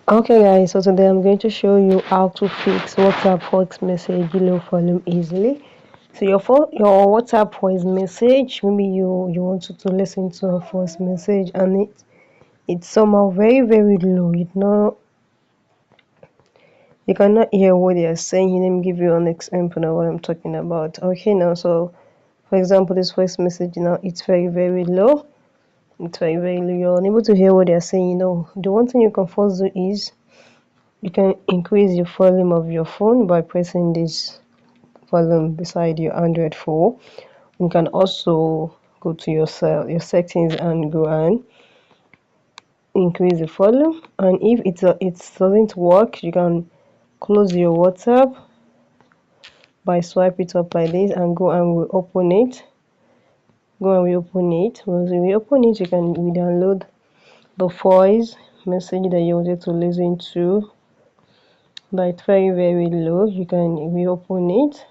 Okay guys, so today I'm going to show you how to fix WhatsApp voice message low volume easily. So your WhatsApp voice message, maybe you wanted to listen to a voice message and it's somehow very low. You cannot hear what they are saying. Let me give you an example of what I'm talking about. Okay now, so for example this voice message now it's very low. It's very low. You're unable to hear what they are saying, The one thing you can first do is you can increase the volume of your phone by pressing this volume beside your Android phone. You can also go to your settings and go and increase the volume. And if it doesn't work, you can close your WhatsApp by swipe it up like this and go and reopen it. Go and reopen it. Once you reopen it, you can download the voice message that you wanted to listen to. But it's very low. You can reopen it.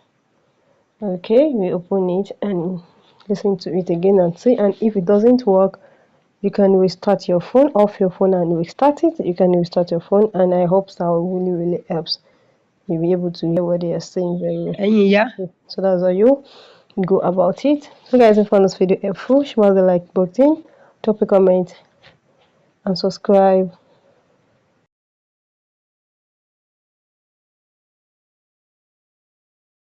Okay, we open it and listen to it again and see. And if it doesn't work, you can restart your phone, off your phone and restart it. You can restart your phone, and I hope that really helps. You'll be able to hear what they are saying very well. Yeah. So that's how you go about it. So guys, if you found this video helpful, smash the like button, drop a comment and subscribe.